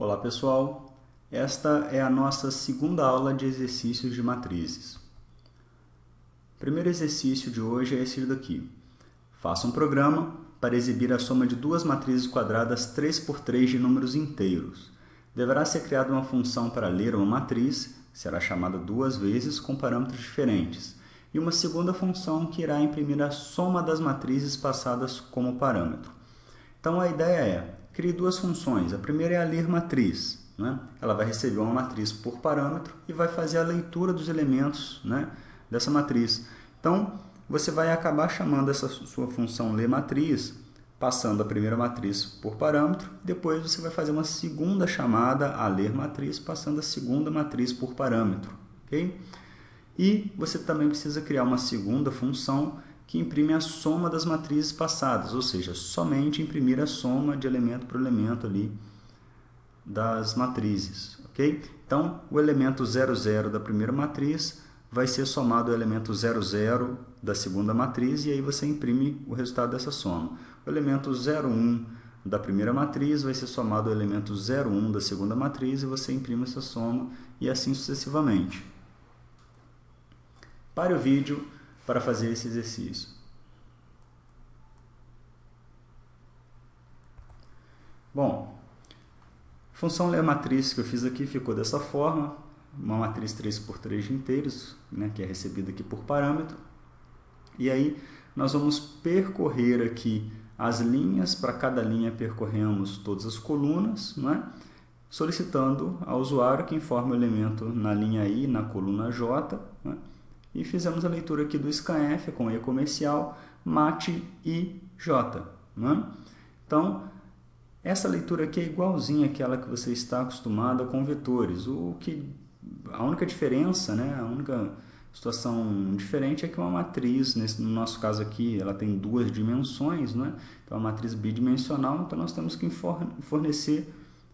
Olá pessoal, esta é a nossa segunda aula de exercícios de matrizes. O primeiro exercício de hoje é esse daqui. Faça um programa para exibir a soma de duas matrizes quadradas 3 por 3 de números inteiros. Deverá ser criada uma função para ler uma matriz, será chamada duas vezes com parâmetros diferentes, e uma segunda função que irá imprimir a soma das matrizes passadas como parâmetro. Então a ideia é, crie duas funções. A primeira é a ler matriz, né? Ela vai receber uma matriz por parâmetro e vai fazer a leitura dos elementos, né, dessa matriz. Então você vai acabar chamando essa sua função ler matriz, passando a primeira matriz por parâmetro, depois você vai fazer uma segunda chamada a ler matriz, passando a segunda matriz por parâmetro, ok? E você também precisa criar uma segunda função que imprime a soma das matrizes passadas, ou seja, somente imprimir a soma de elemento por elemento ali das matrizes, ok? Então, o elemento 00 da primeira matriz vai ser somado ao elemento 00 da segunda matriz e aí você imprime o resultado dessa soma. O elemento 01 da primeira matriz vai ser somado ao elemento 01 da segunda matriz e você imprime essa soma e assim sucessivamente. Pare o vídeo para fazer esse exercício. Bom, a função ler matriz que eu fiz aqui ficou dessa forma, uma matriz 3 por 3 de inteiros, né, que é recebida aqui por parâmetro. E aí nós vamos percorrer aqui as linhas, para cada linha percorremos todas as colunas, né, solicitando ao usuário que informe o elemento na linha I, na coluna J, né, e fizemos a leitura aqui do scanf com E comercial, mat I, J. Né? Então, essa leitura aqui é igualzinha àquela que você está acostumado com vetores. A única diferença, né, a única situação diferente é que uma matriz, no nosso caso aqui, ela tem duas dimensões, né? Então, a matriz bidimensional, então nós temos que fornecer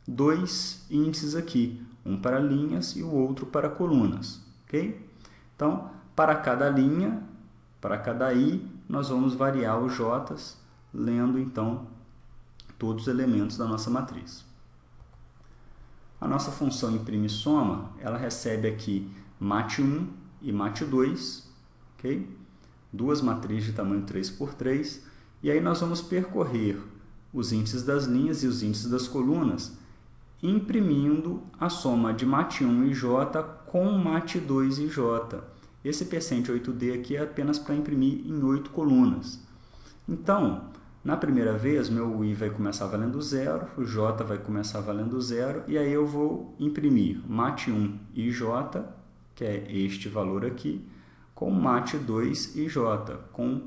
dois índices aqui, um para linhas e o outro para colunas. Ok? Então, para cada linha, para cada I, nós vamos variar os J's, lendo então todos os elementos da nossa matriz. A nossa função imprime soma, ela recebe aqui mat1 e mat2, ok? Duas matrizes de tamanho 3 por 3, e aí nós vamos percorrer os índices das linhas e os índices das colunas, imprimindo a soma de mat1 e J com mat2 e J. Esse percent 8D aqui é apenas para imprimir em 8 colunas. Então, na primeira vez, meu I vai começar valendo 0, o J vai começar valendo 0, e aí eu vou imprimir mat1 e J, que é este valor aqui, com mat2 e J, com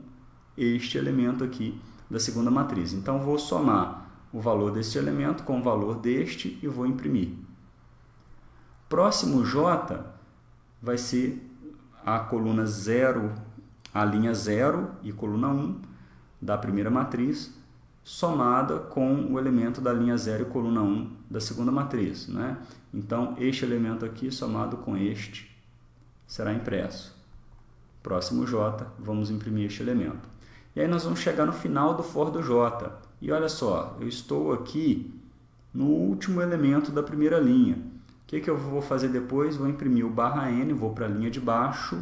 este elemento aqui da segunda matriz. Então, vou somar o valor deste elemento com o valor deste e vou imprimir. Próximo J vai ser a coluna 0, a linha 0 e coluna 1 da primeira matriz, somada com o elemento da linha 0 e coluna 1 da segunda matriz, né? Então, este elemento aqui somado com este será impresso. Próximo J, vamos imprimir este elemento. E aí nós vamos chegar no final do for do J. E olha só, eu estou aqui no último elemento da primeira linha. O que eu vou fazer depois? Vou imprimir o barra N, vou para a linha de baixo,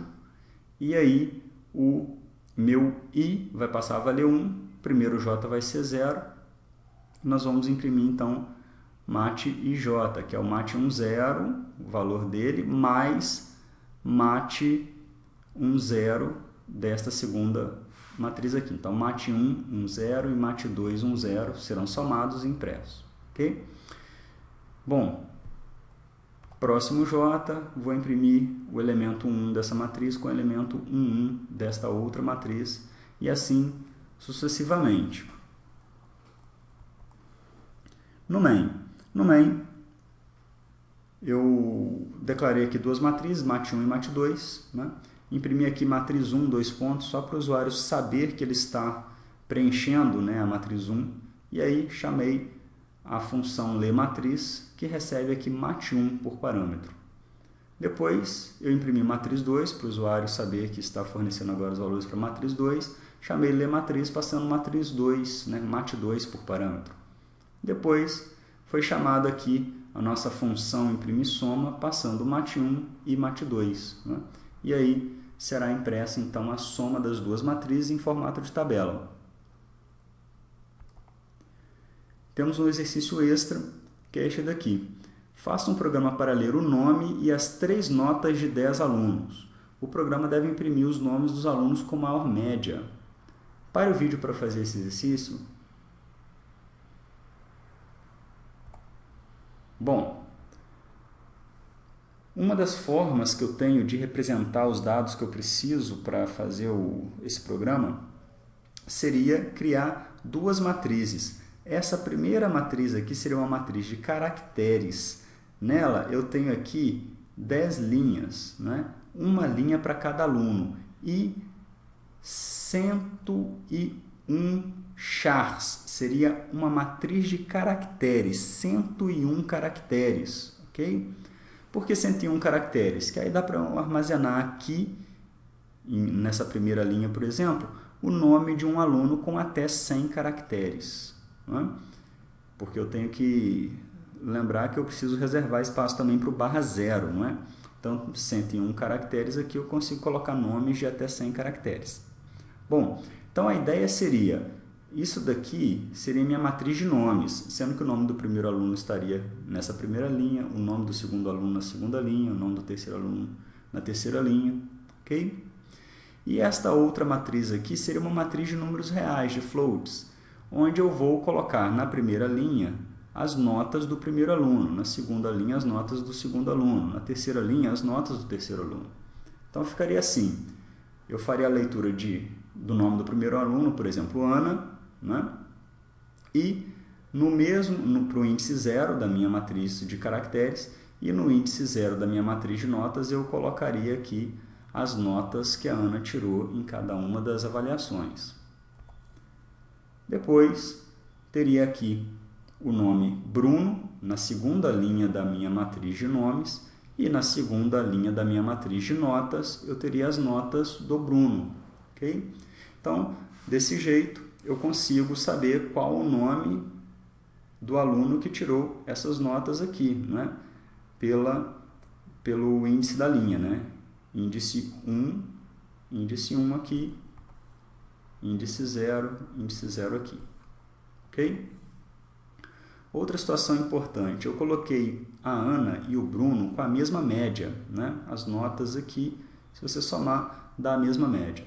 e aí o meu I vai passar a valer 1, primeiro J vai ser 0, nós vamos imprimir então mat IJ, que é o mat1 0, o valor dele, mais mat1 0 desta segunda matriz aqui. Então, mat1 1 0 e mat2 1 0 serão somados e impressos. Ok? Bom, próximo J, vou imprimir o elemento 1 dessa matriz com o elemento 1 desta outra matriz e assim sucessivamente. No main, eu declarei aqui duas matrizes, mat1 e mat2, né? Imprimi aqui matriz 1, dois pontos, só para o usuário saber que ele está preenchendo, né, a matriz 1, e aí chamei a função ler matriz, que recebe aqui mat1 por parâmetro. Depois, eu imprimi matriz 2, para o usuário saber que está fornecendo agora os valores para matriz 2. Chamei ler matriz, passando matriz 2, né, mat2 por parâmetro. Depois, foi chamado aqui a nossa função imprimir soma passando mat1 e mat2, né? E aí será impressa então a soma das duas matrizes em formato de tabela. Temos um exercício extra, que é este daqui. Faça um programa para ler o nome e as 3 notas de 10 alunos. O programa deve imprimir os nomes dos alunos com maior média. Pare o vídeo para fazer esse exercício. Bom, uma das formas que eu tenho de representar os dados que eu preciso para fazer esse programa seria criar 2 matrizes. Essa primeira matriz aqui seria uma matriz de caracteres. Nela eu tenho aqui 10 linhas, né? Uma linha para cada aluno e 101 chars, seria uma matriz de caracteres, 101 caracteres, ok? Por que 101 caracteres? Que aí dá para armazenar aqui, nessa primeira linha, por exemplo, o nome de um aluno com até 100 caracteres, né? Porque eu tenho que lembrar que eu preciso reservar espaço também para o /0, não é? Então, 101 caracteres aqui eu consigo colocar nomes de até 100 caracteres. Bom, então a ideia seria, isso daqui seria minha matriz de nomes, sendo que o nome do primeiro aluno estaria nessa primeira linha, o nome do segundo aluno na segunda linha, o nome do terceiro aluno na terceira linha, ok? E esta outra matriz aqui seria uma matriz de números reais, de floats, onde eu vou colocar na primeira linha as notas do primeiro aluno, na segunda linha as notas do segundo aluno, na terceira linha as notas do terceiro aluno. Então ficaria assim, eu faria a leitura do nome do primeiro aluno, por exemplo, Ana, né? E para o índice 0 da minha matriz de caracteres e no índice 0 da minha matriz de notas eu colocaria aqui as notas que a Ana tirou em cada uma das avaliações. Depois teria aqui o nome Bruno na segunda linha da minha matriz de nomes e na segunda linha da minha matriz de notas eu teria as notas do Bruno, ok? Então, desse jeito eu consigo saber qual o nome do aluno que tirou essas notas aqui, né? Pelo índice da linha, né? Índice 1 aqui, índice 0 aqui, ok? Outra situação importante, eu coloquei a Ana e o Bruno com a mesma média, né? As notas aqui, se você somar, dá a mesma média.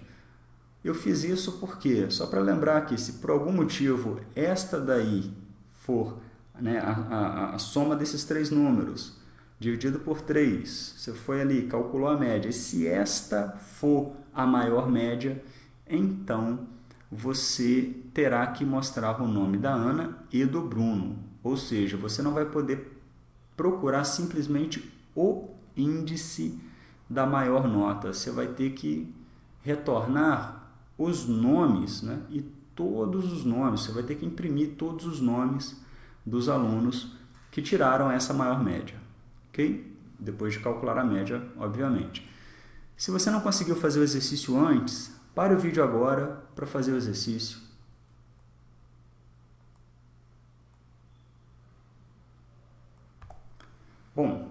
Eu fiz isso porque, só para lembrar que se por algum motivo esta daí for, né, a soma desses 3 números, dividido por 3, você foi ali, calculou a média, e se esta for a maior média, então você terá que mostrar o nome da Ana e do Bruno. Ou seja, você não vai poder procurar simplesmente o índice da maior nota. Você vai ter que retornar os nomes, né? E todos os nomes. Você vai ter que imprimir todos os nomes dos alunos que tiraram essa maior média. Ok? Depois de calcular a média, obviamente. Se você não conseguiu fazer o exercício antes, pare o vídeo agora para fazer o exercício. Bom,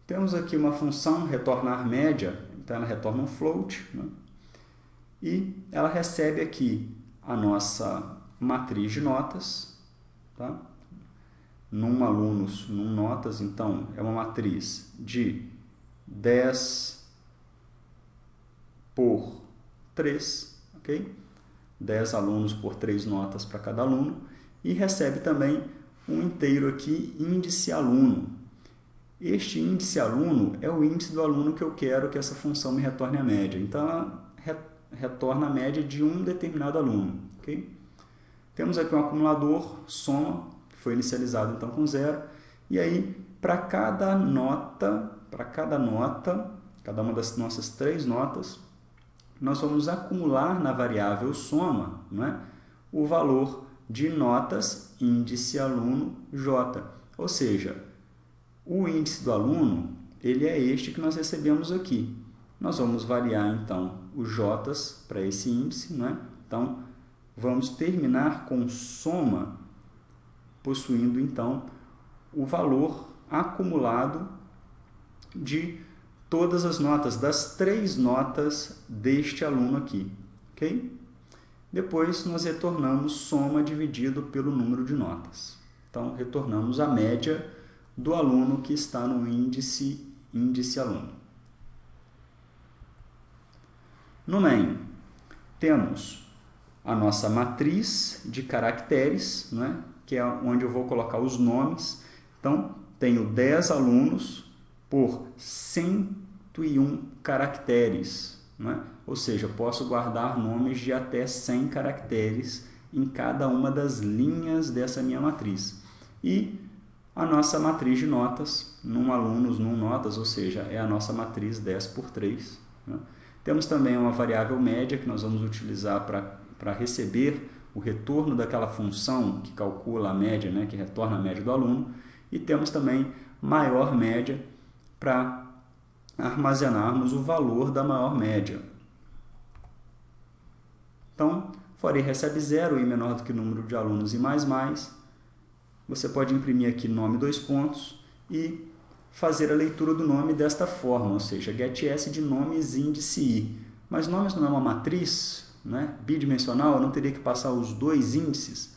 temos aqui uma função retornar média, então ela retorna um float, né? E ela recebe aqui a nossa matriz de notas, tá? Num alunos, num notas, então é uma matriz de 10 por 3, ok? 10 alunos por 3 notas para cada aluno e recebe também um inteiro aqui, índice aluno. Este índice aluno é o índice do aluno que eu quero que essa função me retorne a média. Então, ela retorna a média de um determinado aluno. Okay? Temos aqui um acumulador, soma, que foi inicializado então com 0. E aí, para cada nota, cada uma das nossas 3 notas, nós vamos acumular na variável soma, né, o valor de notas índice aluno J. Ou seja, o índice do aluno, ele é este que nós recebemos aqui. Nós vamos variar, então, os J para esse índice, né? Então, vamos terminar com soma possuindo então o valor acumulado de todas as notas, das 3 notas deste aluno aqui, ok? Depois nós retornamos soma dividido pelo número de notas. Então, retornamos a média do aluno que está no índice aluno. No main, temos a nossa matriz de caracteres, né, que é onde eu vou colocar os nomes. Então, tenho 10 alunos por 101 caracteres, né? Ou seja, eu posso guardar nomes de até 100 caracteres em cada uma das linhas dessa minha matriz. E a nossa matriz de notas, num alunos, num notas, ou seja, é a nossa matriz 10 por 3. Né? Temos também uma variável média que nós vamos utilizar para receber o retorno daquela função que calcula a média, né, que retorna a média do aluno. E temos também maior média para armazenarmos o valor da maior média. Então, for i recebe 0, i menor do que o número de alunos e mais. Você pode imprimir aqui nome 2 pontos e fazer a leitura do nome desta forma, ou seja, getS de nomes índice i. Mas nomes não é uma matriz, né, bidimensional, eu não teria que passar os 2 índices?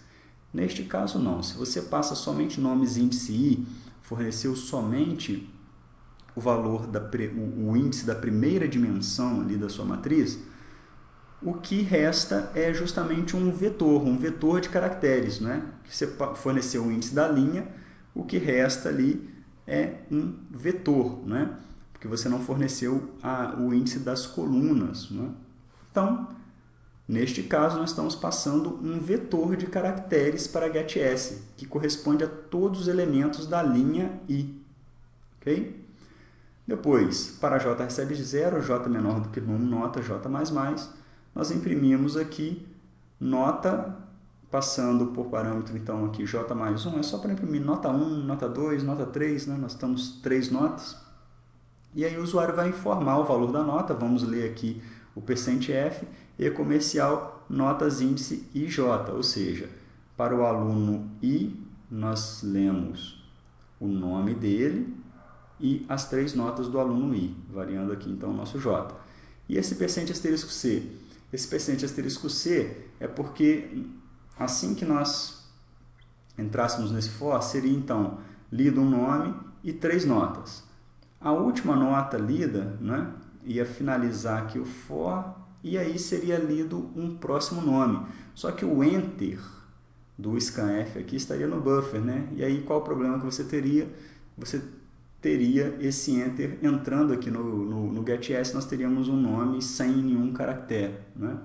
Neste caso, não. Se você passa somente nomes índice i, forneceu somente o valor, o índice da primeira dimensão ali da sua matriz, o que resta é justamente um vetor de caracteres, né? Que você forneceu o índice da linha, o que resta ali é um vetor, né? Porque você não forneceu o índice das colunas, né? Então, neste caso, nós estamos passando um vetor de caracteres para getS, que corresponde a todos os elementos da linha i. Ok? Depois, para j recebe 0, j menor do que num, nota, j mais, nós imprimimos aqui nota, passando por parâmetro, então, aqui j mais 1, é só para imprimir nota 1, nota 2, nota 3, né? Nós estamos 3 notas. E aí o usuário vai informar o valor da nota, vamos ler aqui o %f, e comercial, notas índice IJ, ou seja, para o aluno I, nós lemos o nome dele e as 3 notas do aluno I, variando aqui então o nosso J. E esse %*C? Esse %*C é porque assim que nós entrássemos nesse for, seria então lido um nome e 3 notas. A última nota lida, né, ia finalizar aqui o for e aí seria lido um próximo nome. Só que o enter do scanf aqui estaria no buffer, né? E aí qual o problema que você teria? Você teria esse enter entrando aqui no getS, nós teríamos um nome sem nenhum caractere, né?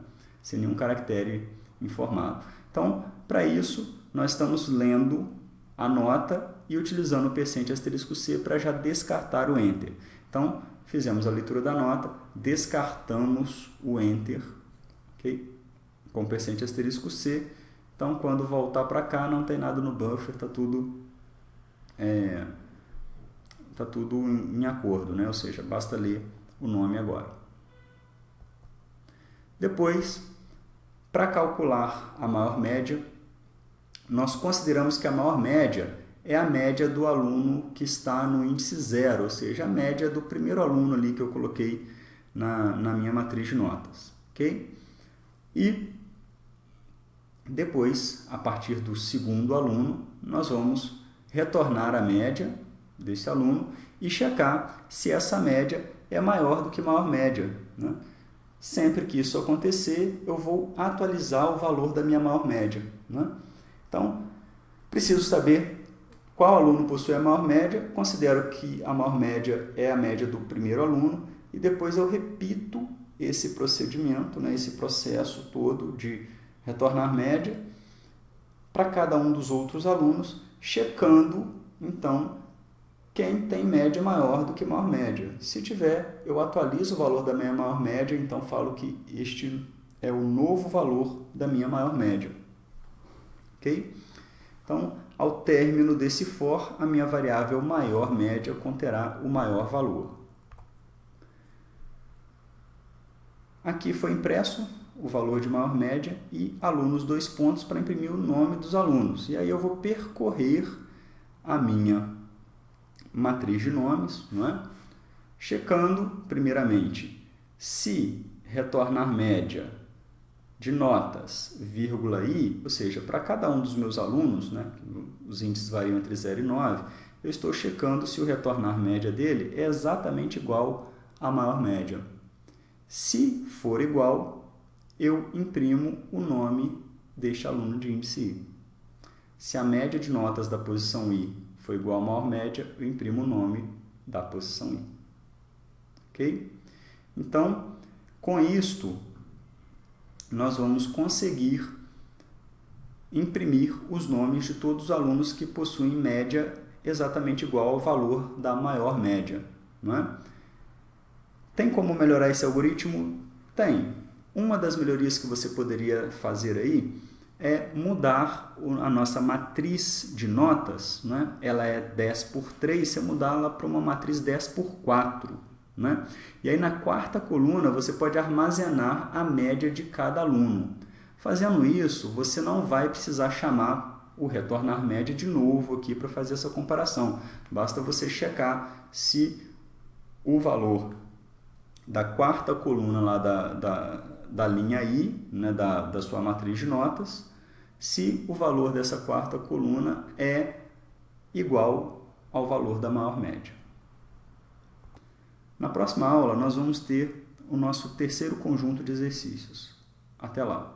Sem nenhum caractere informado. Então, para isso, nós estamos lendo a nota e utilizando o %*C para já descartar o enter. Então, fizemos a leitura da nota, descartamos o enter, okay? Com %*C. Então, quando voltar para cá, não tem nada no buffer, está tudo em acordo, né? Ou seja, basta ler o nome agora. Depois, para calcular a maior média, nós consideramos que a maior média é a média do aluno que está no índice 0, ou seja, a média do primeiro aluno ali que eu coloquei na minha matriz de notas. Okay? E depois, a partir do segundo aluno, nós vamos retornar a média desse aluno e checar se essa média é maior do que a maior média, né? Sempre que isso acontecer, eu vou atualizar o valor da minha maior média, né? Então, preciso saber qual aluno possui a maior média, considero que a maior média é a média do primeiro aluno e depois eu repito esse procedimento, né, esse processo todo de retornar média para cada um dos outros alunos, checando, então, quem tem média maior do que maior média. Se tiver, eu atualizo o valor da minha maior média, então falo que este é o novo valor da minha maior média. Ok? Então, ao término desse for, a minha variável maior média conterá o maior valor. Aqui foi impresso o valor de maior média, e alunos, 2 pontos, para imprimir o nome dos alunos. E aí eu vou percorrer a minha matriz de nomes, não é? Checando, primeiramente, se retornar média de notas, vírgula i, ou seja, para cada um dos meus alunos, né, os índices variam entre 0 e 9, eu estou checando se o retornar média dele é exatamente igual à maior média. Se for igual, eu imprimo o nome deste aluno de índice i. Se a média de notas da posição i for igual à maior média, eu imprimo o nome da posição i. Ok? Então, com isto, nós vamos conseguir imprimir os nomes de todos os alunos que possuem média exatamente igual ao valor da maior média, não é? Tem como melhorar esse algoritmo? Tem. Uma das melhorias que você poderia fazer aí é mudar a nossa matriz de notas, né? Ela é 10 por 3, você mudá-la para uma matriz 10 por 4. Né? E aí na quarta coluna você pode armazenar a média de cada aluno. Fazendo isso, você não vai precisar chamar o retornar média de novo aqui para fazer essa comparação. Basta você checar se o valor da quarta coluna lá da linha I, né, da sua matriz de notas, se o valor dessa quarta coluna é igual ao valor da maior média. Na próxima aula, nós vamos ter o nosso terceiro conjunto de exercícios. Até lá!